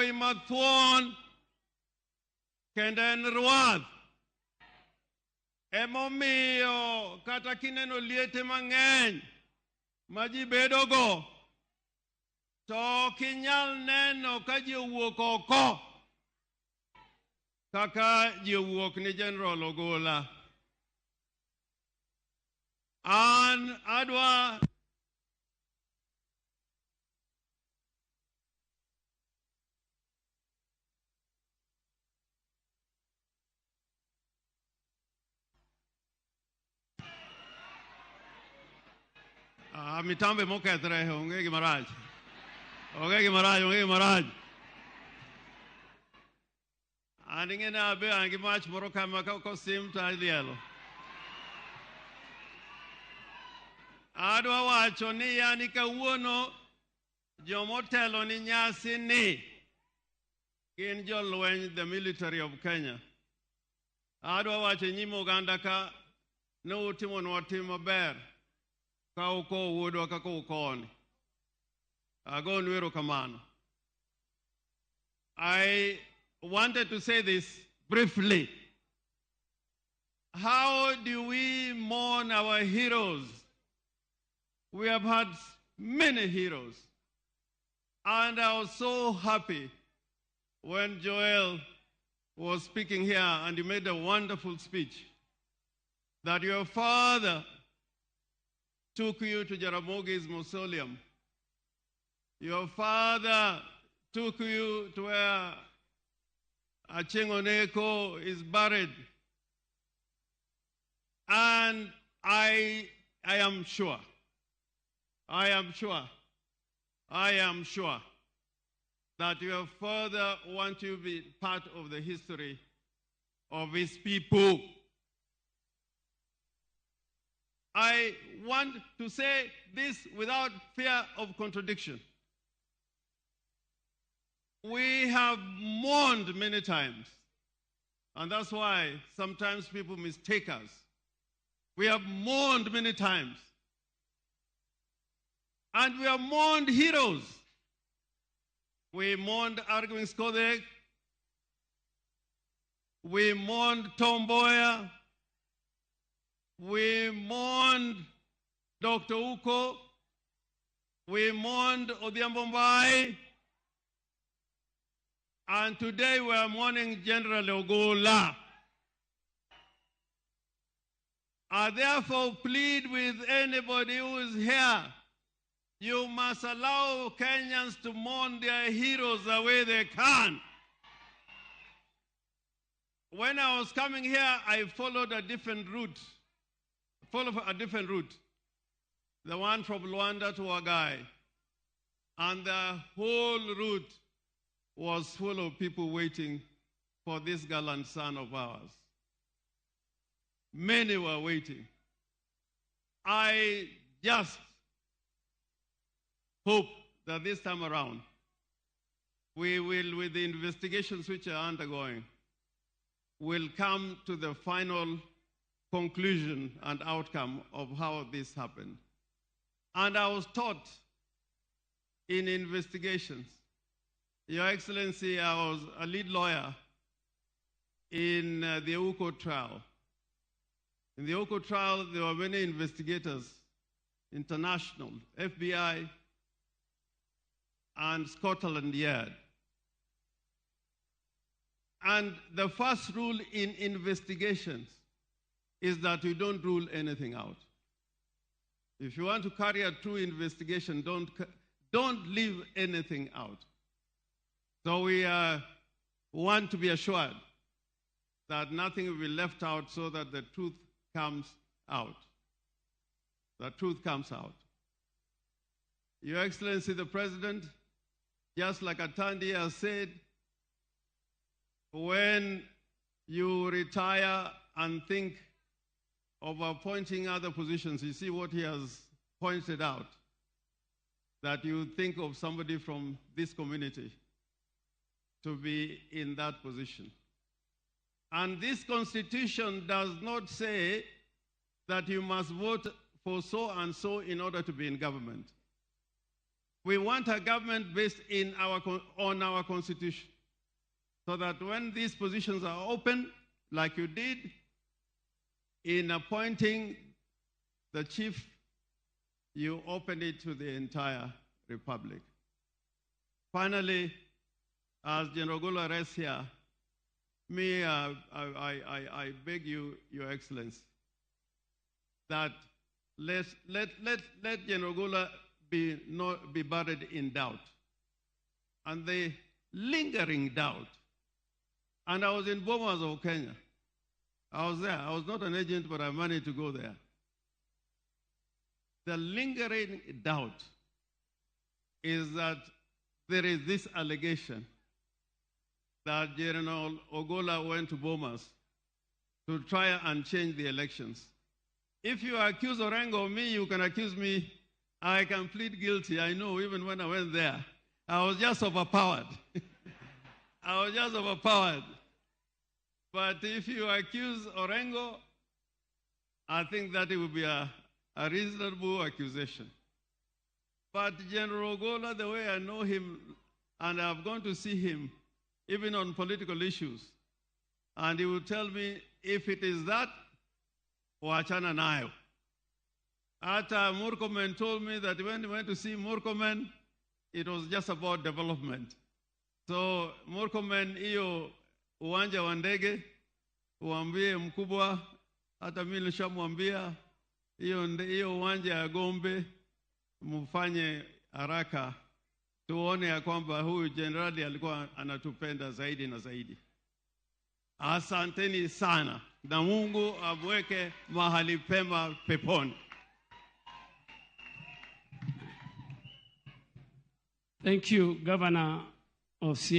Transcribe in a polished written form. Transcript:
yawuoyi mathuon kendo en ruath. Emomiyo kata kineno liete mang'eny ma ji bedogo, to ok inyal neno ka ji owuok oko kaka ji owuok ni General Ogolla. An adwa mitambe mokethre, onge gima rach. Onge gima rach. An ing'eni abe an gi mach moro kama kosim to adhielo. Adwa wacho ni yani kawuono jomotelo ni nyasi ni gin jolweny, the military of Kenya. Adwa wacho nyim oganda ka ne utimonwa tim maber ka uko wuodwa kaka ukoni. Agonu erokamano. I wanted to say this briefly. How do we mourn our heroes? We have had many heroes. And I was so happy when Joel was speaking here and he made a wonderful speech that your father took you to Jaramogi's mausoleum. Your father took you to where Achieng' Oneko is buried. And I am sure that your father wants you to be part of the history of his people. I want to say this without fear of contradiction. We have mourned many times, and that's why sometimes people mistake us. We have mourned many times, and we have mourned heroes. We mourned Arguing Skodek. We mourned Tom Mboya. We mourned Dr. Uko. We mourned Odhiambo Mbai. And today we are mourning General Ogolla. I therefore plead with anybody who is here, you must allow Kenyans to mourn their heroes the way they can. When I was coming here, I followed a different route. The one from Luanda to Wagai. And the whole route was full of people waiting for this gallant son of ours. Many were waiting. I just hope that this time around, we will, with the investigations which are undergoing, will come to the final conclusion and outcome of how this happened. And I was taught in investigations. Your Excellency, I was a lead lawyer in the Uko trial. In the Uko trial, there were many investigators, international, FBI, and Scotland Yard. And the first rule in investigations is that you don't rule anything out. If you want to carry a true investigation, don't leave anything out. So we want to be assured that nothing will be left out so that the truth comes out. The truth comes out. Your Excellency, the President, just like Atandi has said, when you retire and think of appointing other positions, you see what he has pointed out, that you think of somebody from this community to be in that position. And this constitution does not say that you must vote for so and so in order to be in government. We want a government based on our Constitution, so that when these positions are open, like you did in appointing the chief, you open it to the entire republic. Finally, as General Ogola rests here, I beg you, Your Excellency, that let General Ogola be buried in doubt, and the lingering doubt. And I was in Bomas of Kenya. I was there. I was not an agent, but I managed to go there. The lingering doubt is that there is this allegation that General Ogola went to Bomas to try and change the elections. If you accuse Orengo of me, you can accuse me. I can plead guilty. I know even when I went there, I was just overpowered. I was just overpowered. But if you accuse Orengo, I think that it would be a reasonable accusation. But General Ogola, the way I know him, and I've gone to see him, even on political issues, and he will tell me, if it is that, wachana nayo. Ata Murkomen told me that when he went to see Murkomen, it was just about development. So Murkomen, iyo uwanja wa ndege, uambie mkubwa, hata mimi nilishamwambia, iyo uwanja ya Gombe, mfanye haraka, tuone ya kwamba huyu generali alikuwa anatupenda zaidi na zaidi. Asanteni sana, na Mungu amweke mahali pema peponi. Thank you, Governor of Siaya.